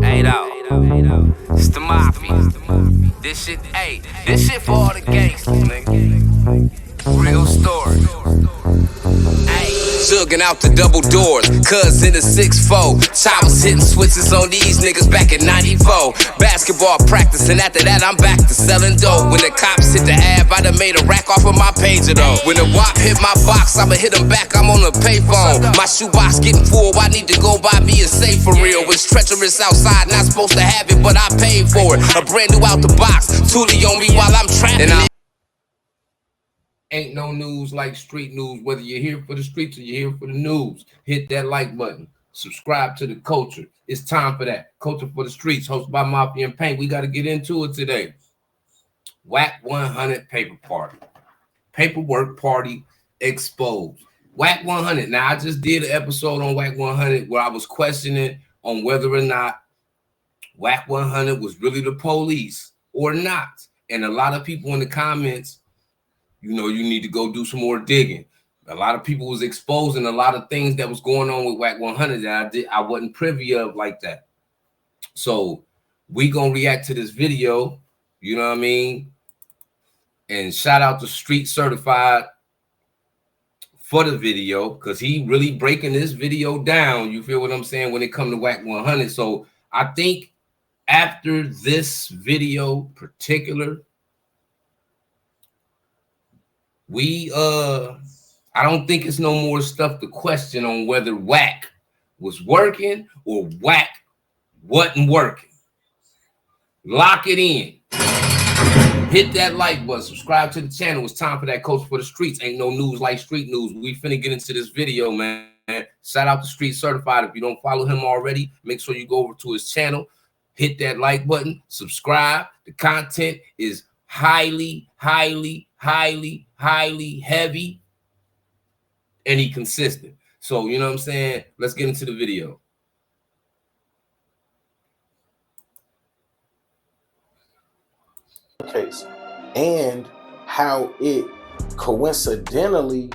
Hey, though. It's the mafia. This shit for all the gangsters, nigga. Real story. Zugging out the double doors, cuz in the 6'4". Towers hitting switches on these niggas back in 94. Basketball practice, and after that I'm back to selling dope. When the cops hit the ab, I done made a rack off of my pager though. When the WAP hit my box, I'ma hit them back, I'm on the payphone. My shoebox getting full, I need to go buy me a safe for real. It's treacherous outside, not supposed to have it, but I paid for it. A brand new out the box, Tootie on me while I'm trapping. Ain't no news like street news. Whether you're here for the streets or you're here for the news, hit that like button. Subscribe to the culture. It's time for that. Culture for the Streets, hosted by Mafia and Paint. We got to get into it today. Wack100 paper party. Paperwork party exposed. Wack100. Now, I just did an episode on Wack100 where I was questioning on whether or not Wack100 was really the police or not. And a lot of people in the comments, you know, you need to go do some more digging. A lot of people was exposing a lot of things that was going on with Wack100 that I wasn't privy of like that. So we gonna react to this video, you know what I mean? And shout out to Street Certified for the video, because he really breaking this video down. You feel what I'm saying when it comes to Wack100. So I think after this video particular, I don't think it's no more stuff to question on whether Wack was working or Wack wasn't working. Lock it in. Hit that like button. Subscribe to the channel. It's time for that Culture for the Streets. Ain't no news like street news. We finna get into this video, man. Shout out to Street Certified. If you don't follow him already, make sure you go over to his channel. Hit that like button. Subscribe. The content is highly heavy and he consistent. So, you know what I'm saying? Let's get into the video. Case and how it coincidentally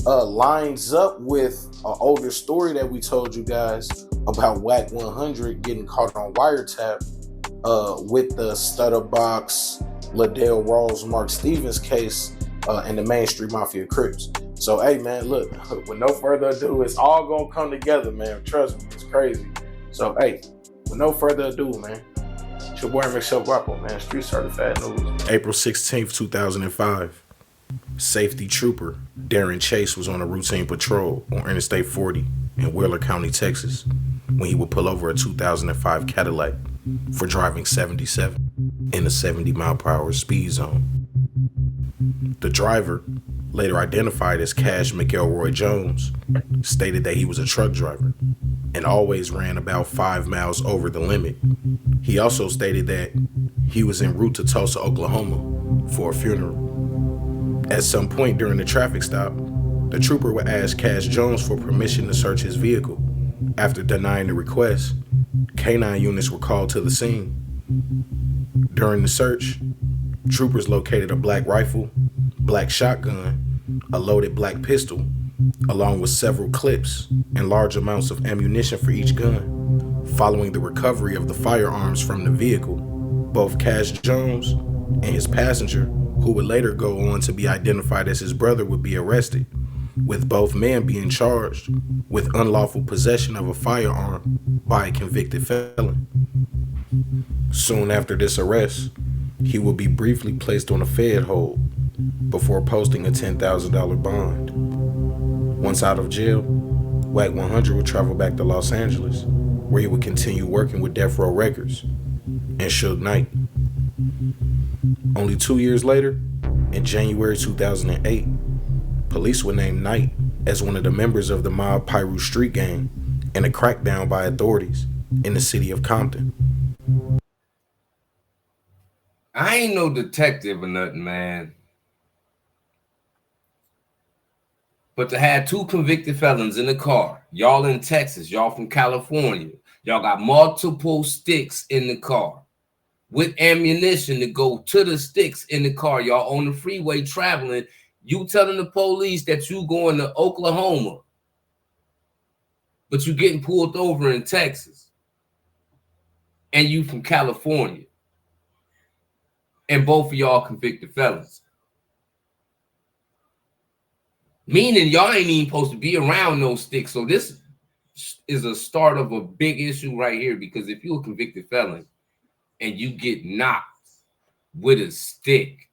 lines up with an older story that we told you guys about Wack100 getting caught on wiretap with the Stutterbox, Liddell Rawls, Mark Stevens case and the Main Street Mafia Crips. So, hey, man, look, with no further ado, it's all going to come together, man. Trust me, it's crazy. So, hey, with no further ado, man, it's your boy Michelle Guapo, man, Street Certified News. April 16th, 2005. Safety trooper Darren Chase was on a routine patrol on Interstate 40 in Wheeler County, Texas, when he would pull over a 2005 Cadillac for driving 77 in a 70-mile-per-hour speed zone. The driver, later identified as Cash McElroy Jones, stated that he was a truck driver and always ran about 5 miles over the limit. He also stated that he was en route to Tulsa, Oklahoma for a funeral. At some point during the traffic stop, the trooper would ask Cash Jones for permission to search his vehicle. After denying the request, K9 units were called to the scene. During the search, troopers located a black rifle, black shotgun, a loaded black pistol, along with several clips and large amounts of ammunition for each gun. Following the recovery of the firearms from the vehicle, both Cash Jones and his passenger, who would later go on to be identified as his brother, would be arrested, with both men being charged with unlawful possession of a firearm by a convicted felon. Soon after this arrest, he would be briefly placed on a Fed hold before posting a $10,000 bond. Once out of jail, Wack100 would travel back to Los Angeles, where he would continue working with Death Row Records and Suge Knight. Only 2 years later, in January 2008, police would name Knight as one of the members of the mob Pyru Street Gang in a crackdown by authorities in the city of Compton. I ain't no detective or nothing, man. But to have 2 convicted felons in the car, y'all in Texas, y'all from California, y'all got multiple sticks in the car with ammunition to go to the sticks in the car. Y'all on the freeway traveling. You telling the police that you going to Oklahoma but you getting pulled over in Texas, and you from California, and both of y'all convicted felons. Meaning y'all ain't even supposed to be around no sticks. So this is a start of a big issue right here, because if you're a convicted felon and you get knocked with a stick,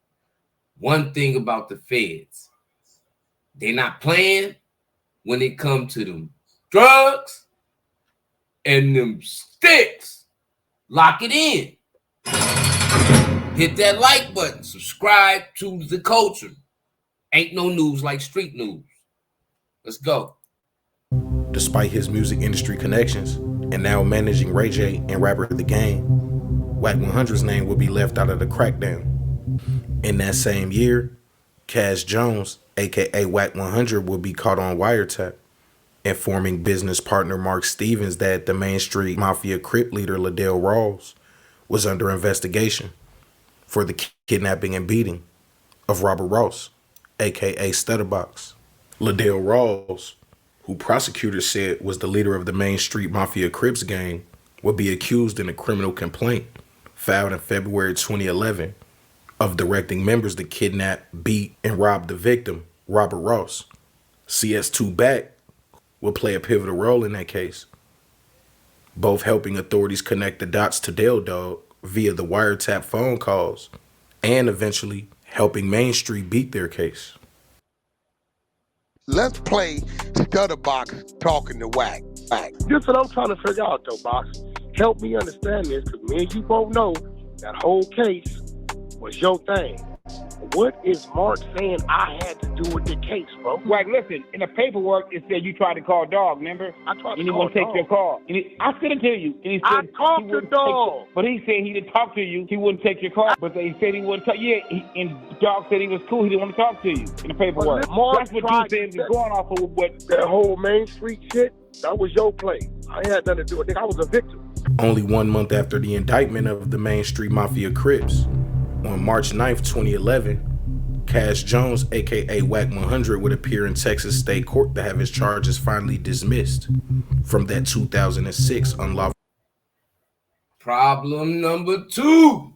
one thing about the feds, they're not playing when it comes to them drugs and them sticks. Lock it in. Hit that like button. Subscribe to the culture. Ain't no news like street news. Let's go. Despite his music industry connections and now managing Ray J and rapper The Game, Wack100's name would be left out of the crackdown. In that same year, Cash Jones, aka Wack100, would be caught on wiretap, informing business partner Mark Stevens that the Main Street Mafia Crip leader Ladell Rawls was under investigation for the kidnapping and beating of Robert Ross, aka Stutterbox. Ladell Rawls, who prosecutors said was the leader of the Main Street Mafia Crips gang, would be accused in a criminal complaint filed in February 2011 of directing members to kidnap, beat, and rob the victim, Robert Ross. CS2 Back would play a pivotal role in that case, both helping authorities connect the dots to Dale Dog via the wiretap phone calls and eventually helping Main Street beat their case. Let's play Stutterbox talking to Wack. This is what I'm trying to figure out, though, Box. Help me understand this, because me and you both know that whole case was your thing. What is Mark saying I had to do with the case, bro? Wack, listen, in the paperwork, it said you tried to call Dog, remember? I tried to and he call won't take Dog. your call. And I sent it to you. And he said I talked to Dog. But he said he didn't talk to you. He wouldn't take your call. But he said he wouldn't talk. Yeah, and Dog said he was cool. He didn't want to talk to you in the paperwork. Mark That's what you tried said to- was going off of what... That whole Main Street shit, that was your play. I ain't had nothing to do with it. I was a victim. Only 1 month after the indictment of the Main Street Mafia Crips, on March 9th, 2011, Cash Jones, aka Wack100, would appear in Texas State Court to have his charges finally dismissed from that 2006 unlawful. Problem number 2.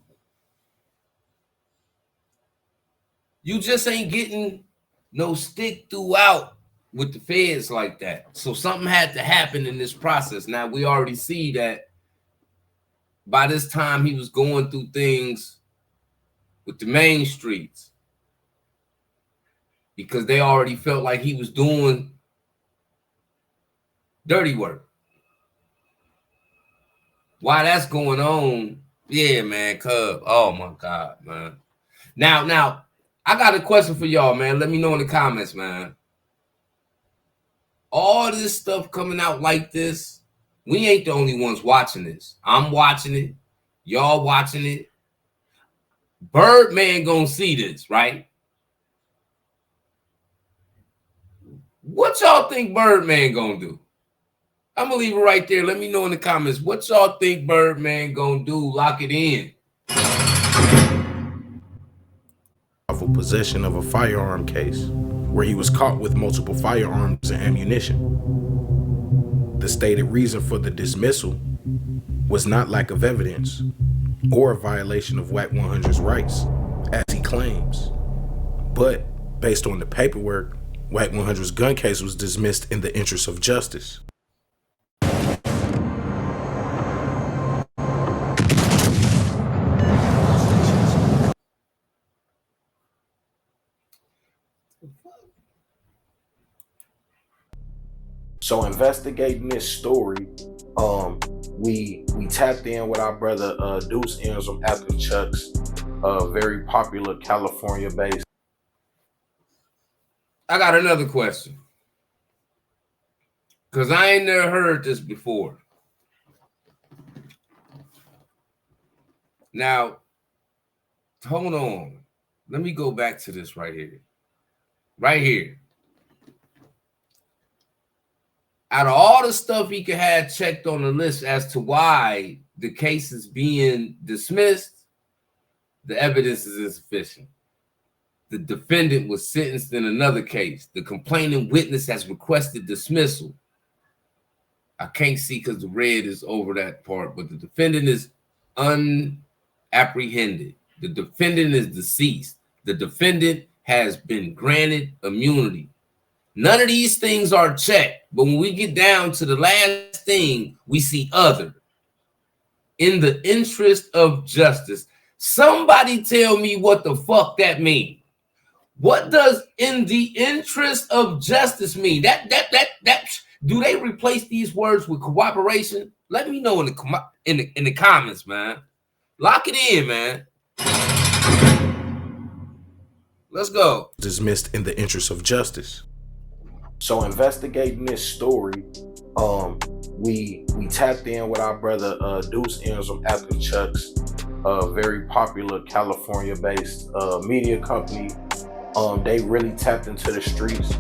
You just ain't getting no stick throughout with the feds like that. So something had to happen in this process. Now, we already see that by this time he was going through things with the Main Streets, because they already felt like he was doing dirty work. While that's going on, yeah, man, cuz, oh my God, man. Now, I got a question for y'all, man. Let me know in the comments, man. All this stuff coming out like this, we ain't the only ones watching this. I'm watching it. Y'all watching it. Birdman gonna see this, right? What y'all think Birdman gonna do? I'm gonna leave it right there. Let me know in the comments. What y'all think Birdman gonna do? Lock it in. Possession of a firearm case, where he was caught with multiple firearms and ammunition. The stated reason for the dismissal was not lack of evidence or a violation of Wack100's rights, as he claims, but based on the paperwork, Wack100's gun case was dismissed in the interest of justice. So investigating this story, we tapped in with our brother Deuce M's from Untitled Chapter, very popular California-based. I got another question, because I ain't never heard this before. Now, hold on. Let me go back to this right here. Right here. Out of all the stuff he could have checked on the list as to why the case is being dismissed, the evidence is insufficient. The defendant was sentenced in another case. The complaining witness has requested dismissal. I can't see because the red is over that part, but the defendant is unapprehended. The defendant is deceased. The defendant has been granted immunity. None of these things are checked, but when we get down to the last thing, we see other. In the interest of justice. Somebody tell me what the fuck that means. What does in the interest of justice mean? That do they replace these words with cooperation? Let me know in the comments, man. Lock it in, man. Let's go. Dismissed in the interest of justice. So investigating this story, we tapped in with our brother Deuce M's from Untitled Chapter, a very popular California-based media company. They really tapped into the streets,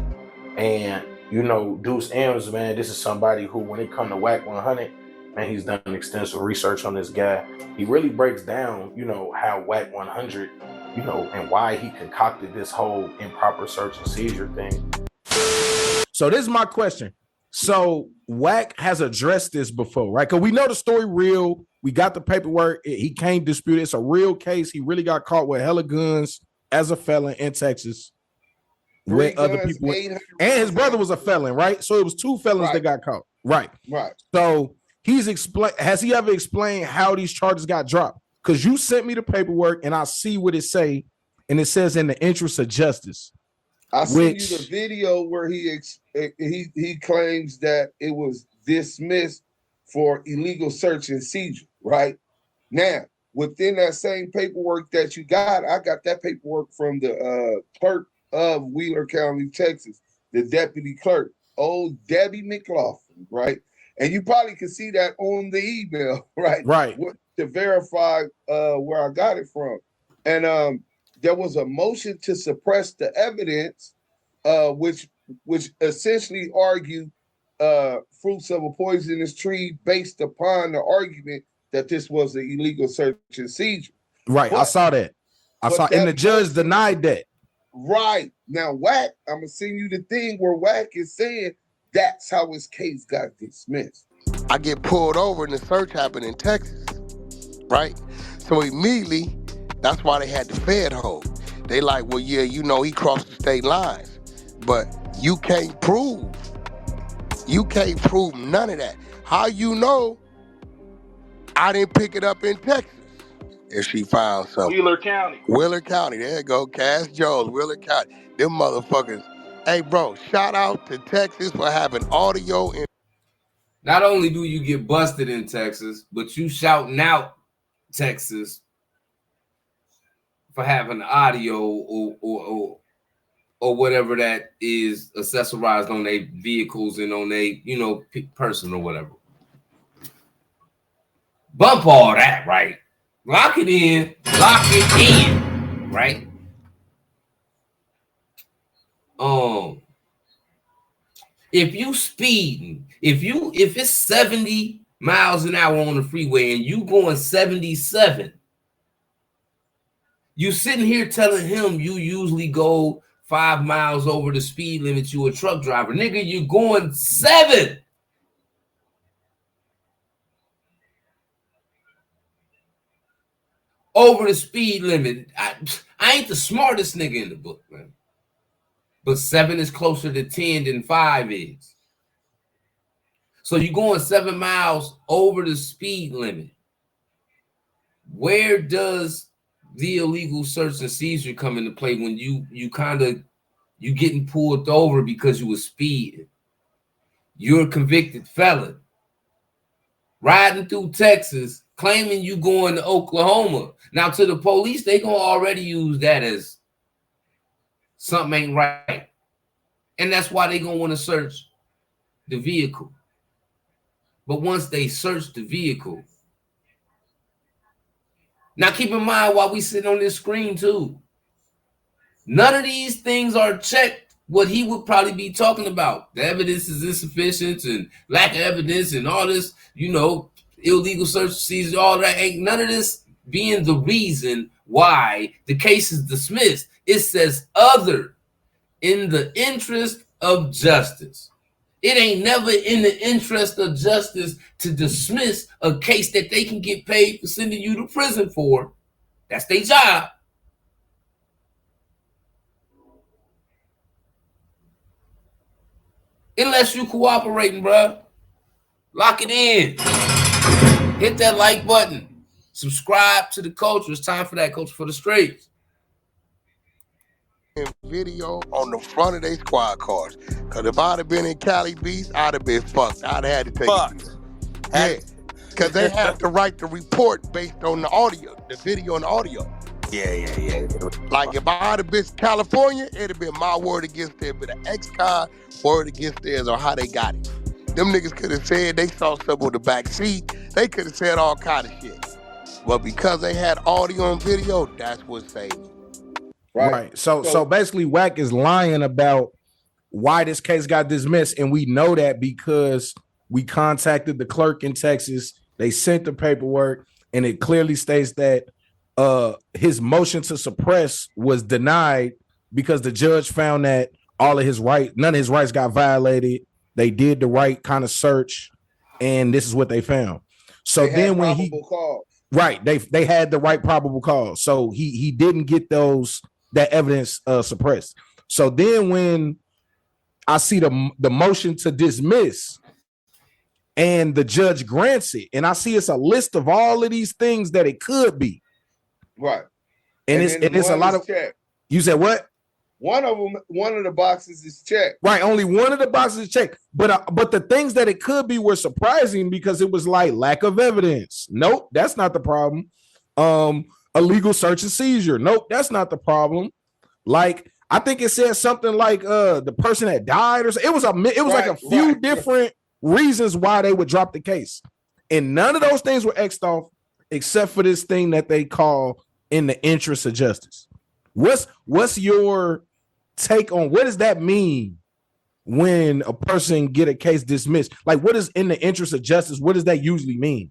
and you know, Deuce M's, man, this is somebody who, when it comes to Wack100, man, he's done extensive research on this guy. He really breaks down, you know, how Wack100, you know, and why he concocted this whole improper search and seizure thing. So this is my question. So Wack has addressed this before, right? Because we know the story real. We got the paperwork. He can't dispute it. It's a real case. He really got caught with hella guns as a felon in Texas. With other people. And his brother was a felon, right? So it was two felons that got caught. Right. Right. So has he ever explained how these charges got dropped? Because you sent me the paperwork and I see what it say, and it says in the interest of justice. I sent you the video where he claims that it was dismissed for illegal search and seizure, right? Now, within that same paperwork that you got, I got that paperwork from the clerk of Wheeler County, Texas, the deputy clerk, old Debbie McLaughlin, right? And you probably can see that on the email, right? Right. To verify where I got it from. And there was a motion to suppress the evidence, which essentially argued fruits of a poisonous tree based upon the argument that this was an illegal search and seizure. Right, I saw that. And the judge denied that. Right. Now, Wack, I'm going to send you the thing where Wack is saying that's how his case got dismissed. I get pulled over and the search happened in Texas, right? So immediately, that's why they had the Fed hold. They like, well, yeah, you know, he crossed the state lines, but you can't prove none of that. How you know I didn't pick it up in Texas? If she found something. Wheeler County, there you go, Cass Jones, Wheeler County. Them motherfuckers. Hey, bro, shout out to Texas for having audio. Not only do you get busted in Texas, but you shouting out Texas for having audio or whatever that is accessorized on their vehicles and on their, you know, person or whatever. Bump all that, right? Lock it in, right? If you speeding, if it's 70 miles an hour on the freeway and you going 77, you sitting here telling him you usually go 5 miles over the speed limit, you a truck driver. Nigga, you going 7. Over the speed limit. I ain't the smartest nigga in the book, man. But 7 is closer to 10 than 5 is. So you're going 7 miles over the speed limit. Where does the illegal search and seizure come into play when you getting pulled over because you were speeding? You're a convicted felon. Riding through Texas, claiming you going to Oklahoma. Now, to the police, they gonna already use that as something ain't right. And that's why they gonna want to search the vehicle. But once they search the vehicle, now keep in mind while we sit on this screen too, none of these things are checked. What he would probably be talking about. The evidence is insufficient and lack of evidence and all this, you know, illegal search, seizure, all that. Ain't none of this being the reason why the case is dismissed. It says other in the interest of justice. It ain't never in the interest of justice to dismiss a case that they can get paid for sending you to prison for. That's their job. Unless you cooperating, bro. Lock it in. Hit that like button. Subscribe to the culture. It's time for that Culture for the Streets. Video on the front of their squad cars. Because if I'd have been in Cali Beast, I'd have been fucked. I'd have had to take it. Yeah. Because they have to write the report based on the audio, the video and the audio. Yeah. Like if I'd have been California, it'd have been my word against theirs, but an ex-con word against theirs or how they got it. Them niggas could have said they saw something on the back seat. They could have said all kind of shit. But because they had audio and video, that's what saved me. Right. So basically Wack is lying about why this case got dismissed. And we know that because we contacted the clerk in Texas. They sent the paperwork and it clearly states that his motion to suppress was denied because the judge found that none of his rights got violated. They did the right kind of search, and this is what they found. So then when they had the right probable cause. So he didn't get that evidence suppressed. So then when I see the motion to dismiss and the judge grants it, and I see it's a list of all of these things that it could be. Right. And it's a lot of checked. You said what? One of the boxes is checked. Right, only one of the boxes is checked. But the things that it could be were surprising because it was like lack of evidence. Nope, that's not the problem. Illegal search and seizure. Nope, that's not the problem. Like I think it said something like the person that died or something. It was like a few different reasons why they would drop the case. And none of those things were X'd off except for this thing that they call in the interest of justice. What's your take on what does that mean when a person get a case dismissed? Like what is in the interest of justice? What does that usually mean?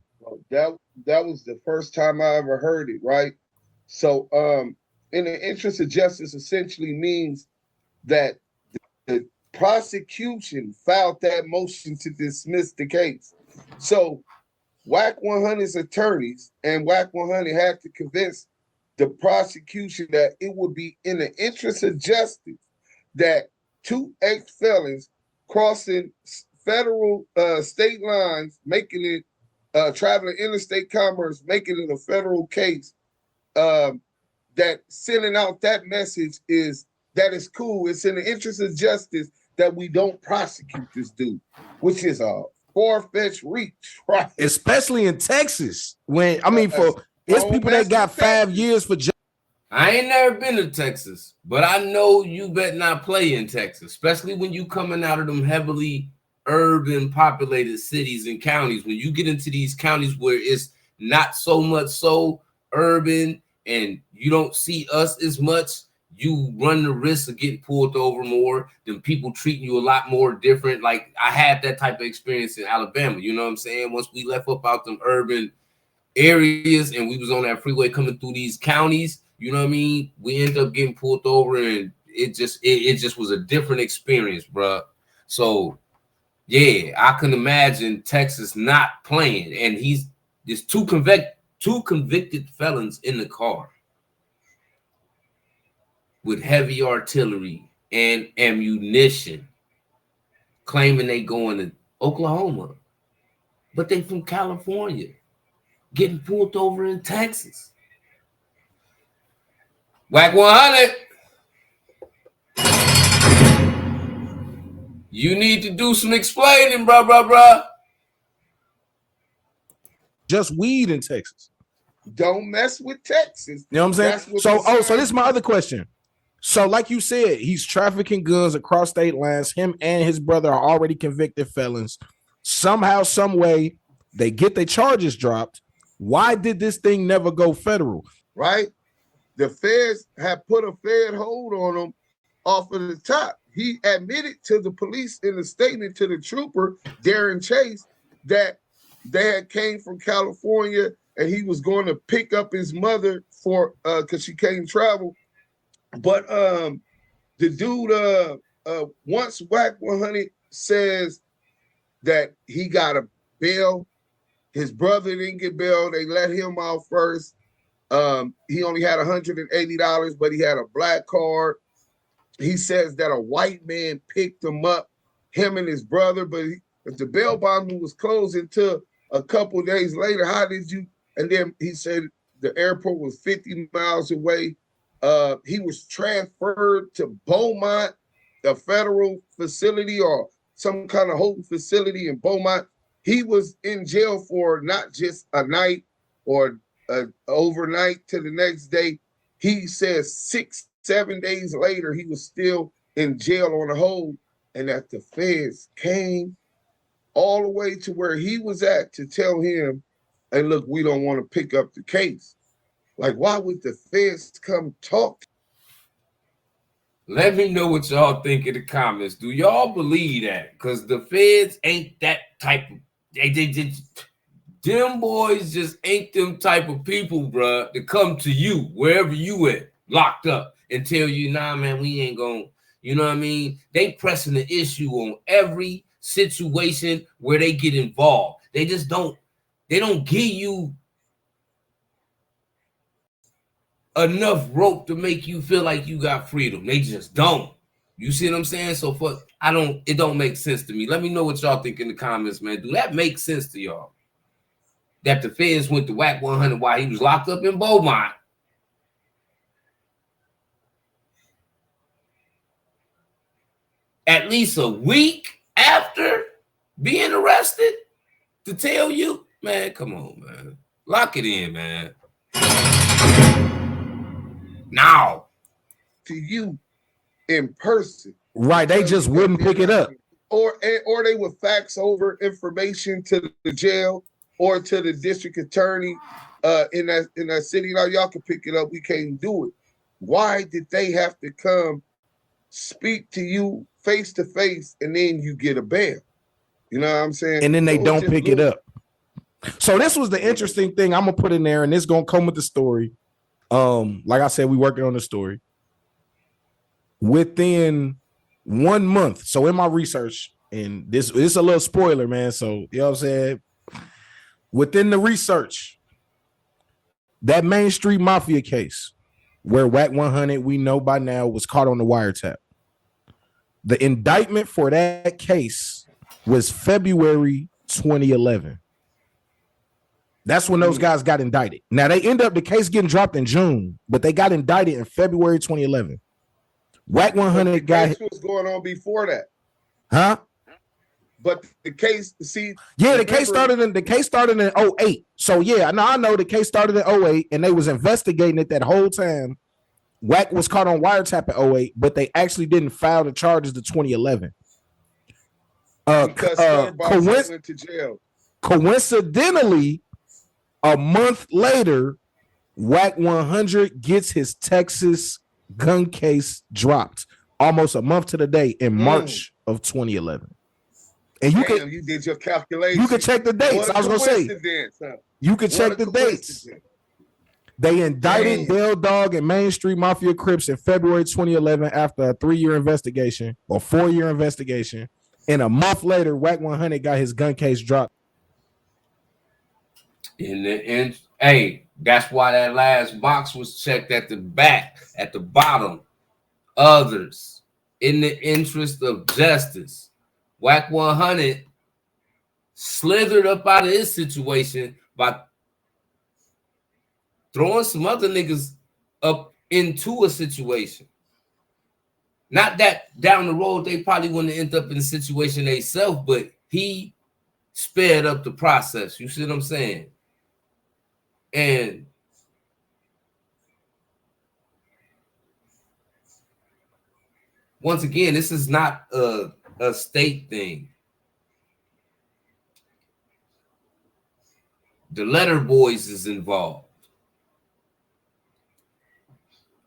That was the first time I ever heard it, right? So in the interest of justice essentially means that the prosecution filed that motion to dismiss the case. So Wack100's attorneys and Wack100 had to convince the prosecution that it would be in the interest of justice that two ex-felons crossing federal state lines, making it traveling interstate commerce, making it a federal case, that sending out that message is cool. It's in the interest of justice that we don't prosecute this dude, which is a far-fetched reach, right? Especially in Texas, when it's people that got 5 years for. I ain't never been to Texas, but I know you better not play in Texas, especially when you coming out of them heavily urban populated cities and counties. When you get into these counties where it's not so much so urban and you don't see us as much, you run the risk of getting pulled over more, than people treating you a lot more different. Like I had that type of experience in Alabama, you know what I'm saying? Once we left up out them urban areas and we was on that freeway coming through these counties, you know what I mean? We ended up getting pulled over and it just was a different experience, bro. So yeah, I can imagine Texas not playing, and there's two convicted felons in the car with heavy artillery and ammunition, claiming they going to Oklahoma, but they from California, getting pulled over in Texas. Wack100, you need to do some explaining, bruh. Just weed in Texas. Don't mess with Texas. You know what I'm saying? So this is my other question. So like you said, he's trafficking guns across state lines. Him and his brother are already convicted felons. Somehow, some way, they get their charges dropped. Why did this thing never go federal? Right? The feds have put a Fed hold on him off of the top. He admitted to the police in a statement to the trooper, Darren Chase, that they had came from California and he was going to pick up his mother for because she can't travel. But the dude, once Wack100 says that he got a bail. His brother didn't get bail. They let him out first. He only had $180, but he had a black card. He says that a white man picked him up, him and his brother, but if the bail bonding was closed until a couple days later, how did you? And then he said the airport was 50 miles away. He was transferred to Beaumont, a federal facility or some kind of holding facility in Beaumont. He was in jail for not just a night or overnight to the next day. He says 6-7 days later, he was still in jail on a hold, and that the feds came all the way to where he was at to tell him, hey, look, we don't want to pick up the case. Like, why would the feds come talk? Let me know what y'all think in the comments. Do y'all believe that? Because the feds ain't that type of, them boys just ain't them type of people, bruh, to come to you wherever you at, locked up, and tell you, nah, man, we ain't gonna, you know what I mean? They pressing the issue on every situation where they get involved. They just don't give you enough rope to make you feel like you got freedom. They just don't. You see what I'm saying? So it don't make sense to me. Let me know what y'all think in the comments, man. Do that make sense to y'all? That the feds went to Wack 100 while he was locked up in Beaumont. At least a week after being arrested to tell you, man, come on, man. Lock it in, man. Now. To you in person. Right, they just wouldn't pick it up. Or they would fax over information to the jail or to the district attorney in that city. Now y'all can pick it up. We can't do it. Why did they have to come speak to you face to face and then you get a bail? You know what I'm saying? And then they don't pick it up. So this was the interesting thing I'm gonna put in there, and it's gonna come with the story. Like I said, we working on the story. Within 1 month, so in my research, and this is a little spoiler, man. So you know what I'm saying? Within the research, that Main Street Mafia case where Wack 100, we know by now, was caught on the wiretap. The indictment for that case was February 2011. That's when those guys got indicted. Now they end up the case getting dropped in June, but they got indicted in February 2011. Wack 100 guy was going on before that, huh? But the case, see, yeah, the case started in 08. So yeah, I know the case started in 08, and they was investigating it that whole time. Wack was caught on wiretap in 08, but they actually didn't file the charges to 2011. Because went to jail. Coincidentally, a month later, Wack 100 gets his Texas gun case dropped almost a month to the day in March of 2011. And you did your calculation. You can check the dates. I was gonna say you can check the dates. They indicted Bell Dog and Main Street Mafia Crips in February 2011 after a 3-year investigation or 4-year investigation. And a month later, Wack 100 got his gun case dropped. Hey, that's why that last box was checked at the back, at the bottom. Others, in the interest of justice. Wack 100 slithered up out of his situation by throwing some other niggas up into a situation. Not that down the road they probably wouldn't end up in a situation themselves, but he sped up the process. You see what I'm saying? And once again, this is not a state thing. The Letter Boys is involved.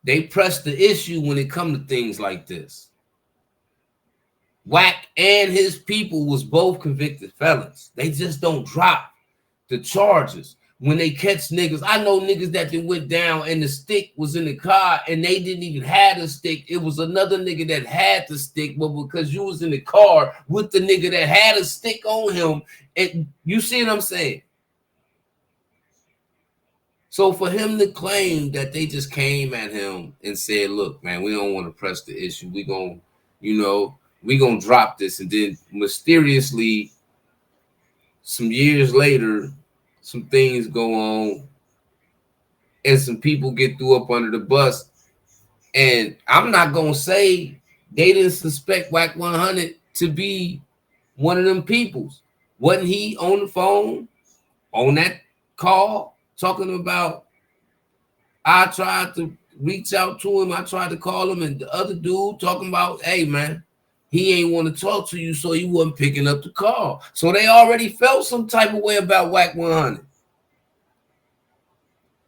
They press the issue when it comes to things like this. Wack and his people was both convicted felons. They just don't drop the charges. when they catch niggas, I know niggas that then went down and the stick was in the car and they didn't even have the stick. It was another nigga that had the stick, but because you was in the car with the nigga that had a stick on him, and you see what I'm saying? So for him to claim that they just came at him and said, look, man, we don't want to press the issue. We gonna, we gonna drop this. And then mysteriously, some years later, some things go on and some people get threw up under the bus. And I'm not gonna say they didn't suspect Wack100 to be one of them peoples. Wasn't he on the phone on that call talking about, I tried to reach out to him, I tried to call him, and the other dude talking about, hey man, he ain't want to talk to you, so he wasn't picking up the call. So they already felt some type of way about Wack100.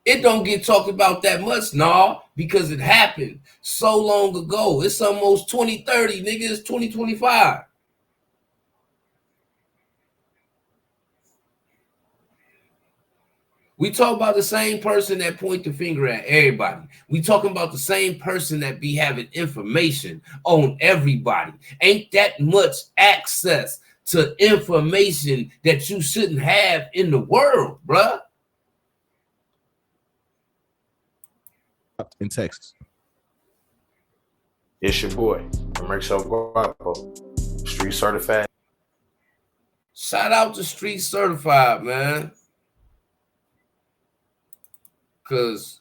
It don't get talked about that much, nah, because it happened so long ago. It's almost 2030, nigga. It's 2025. We talk about the same person that point the finger at everybody. We talking about the same person that be having information on everybody. Ain't that much access to information that you shouldn't have in the world, bruh. In Texas. It's your boy, Commercial Guapo, Street Certified. Shout out to Street Certified, man. Cause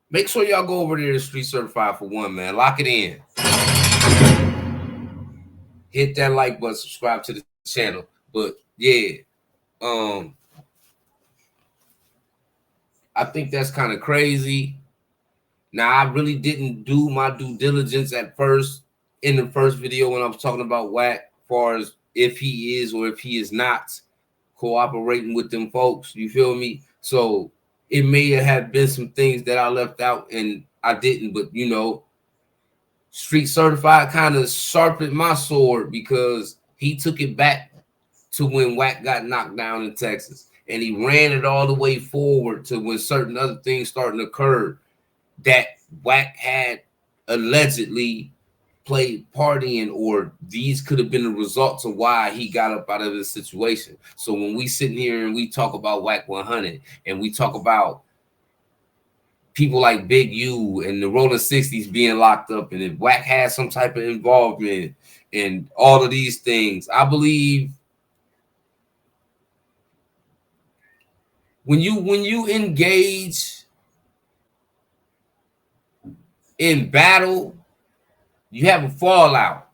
make sure y'all go over there to Street Certified for one, man. Lock it in. Hit that like button, subscribe to the channel. But yeah, I think that's kind of crazy. Now, I really didn't do my due diligence at first in the first video when I was talking about Wack, as far as if he is or if he is not cooperating with them folks. You feel me? So it may have been some things that I left out and I didn't, but Street Certified kind of sharpened my sword because he took it back to when Wack got knocked down in Texas. And he ran it all the way forward to when certain other things starting to occur that Wack had allegedly played partying, or these could have been the results of why he got up out of this situation. So when we sit here and we talk about Wack100 and we talk about people like Big U and the Rolling 60s being locked up, and if Wack has some type of involvement in all of these things, I believe when you engage in battle, you have a fallout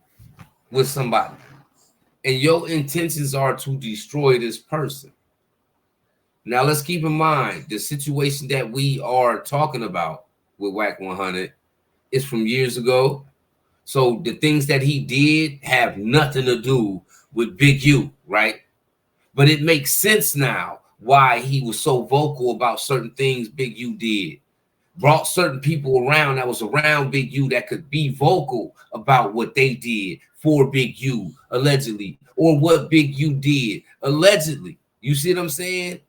with somebody, and your intentions are to destroy this person. Now, let's keep in mind the situation that we are talking about with Wack100 is from years ago. So the things that he did have nothing to do with Big U, right? But it makes sense now why he was so vocal about certain things Big U did. Brought certain people around that was around Big U that could be vocal about what they did for Big U, allegedly, or what Big U did, allegedly. You see what I'm saying?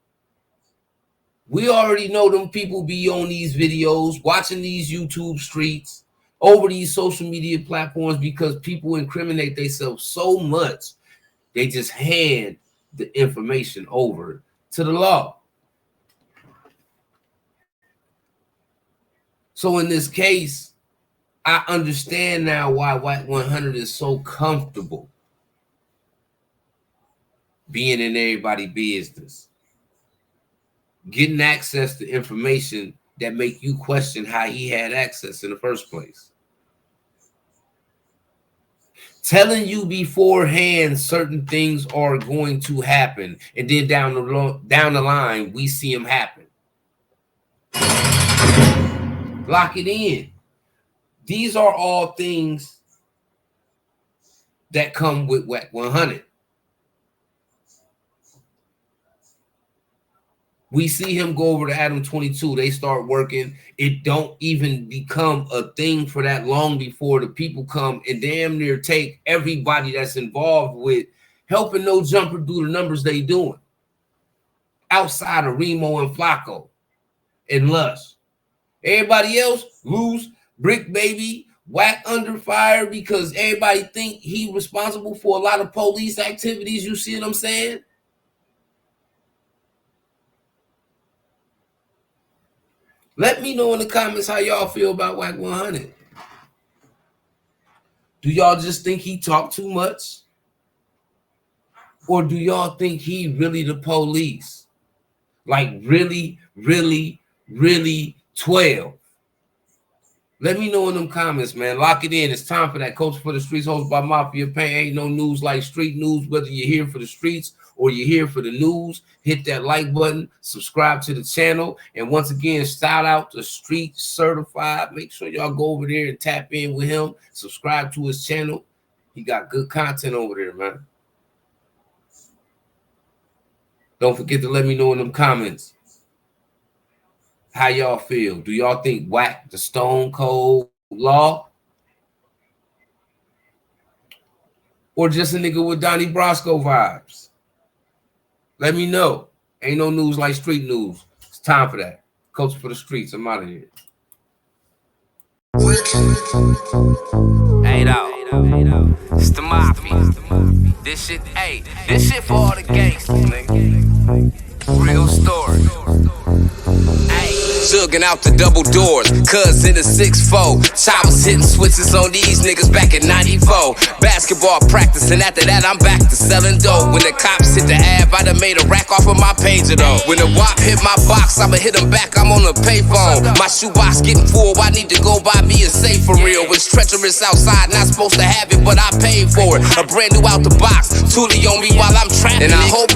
We already know them people be on these videos, watching these YouTube streets, over these social media platforms, because people incriminate themselves so much, they just hand the information over to the law. So in this case, I understand now why Wack100 is so comfortable being in everybody's business, getting access to information that make you question how he had access in the first place. Telling you beforehand certain things are going to happen, and then down the line, we see them happen. Lock it in. These are all things that come with Wack100. We see him go over to Adam 22. They start working. It don't even become a thing for that long before the people come and damn near take everybody that's involved with helping No Jumper do the numbers they doing. Outside of Remo and Flacco and Lush. Everybody else lose Brick Baby, Wack under fire because everybody think he responsible for a lot of police activities. You see what I'm saying? Let me know in the comments how y'all feel about Wack 100. Do y'all just think he talk too much? Or do y'all think he really the police? Like really, really, really 12? Let me know in them comments, man. Lock it in. It's time for that. Culture for the Streets, hosted by Mafia Pain. Ain't no news like street news. Whether you're here for the streets or you're here for the news, hit that like button, subscribe to the channel. And once again, shout out to Street Certified. Make sure y'all go over there and tap in with him. Subscribe to his channel. He got good content over there, man. Don't forget to let me know in them comments how y'all feel. Do y'all think Wack the Stone Cold Law? Or just a nigga with Donnie Brasco vibes? Let me know. Ain't no news like street news. It's time for that. Culture for the Streets. I'm out of here. Hey, though. It's the Mafia. This shit, hey, this shit for all the gangsters, nigga. Real story. Hey, jugging out the double doors, cuz in the 6'4". Chowers hitting switches on these niggas back in 94. Basketball practice, and after that, I'm back to selling dope. When the cops hit the Ave, I done made a rack off of my pager though. When the WAP hit my box, I'ma hit him back, I'm on the payphone. My shoebox getting full, I need to go buy me a safe for real. It's treacherous outside, not supposed to have it, but I paid for it. A brand new out the box, Tootie on me while I'm trapping. And I hope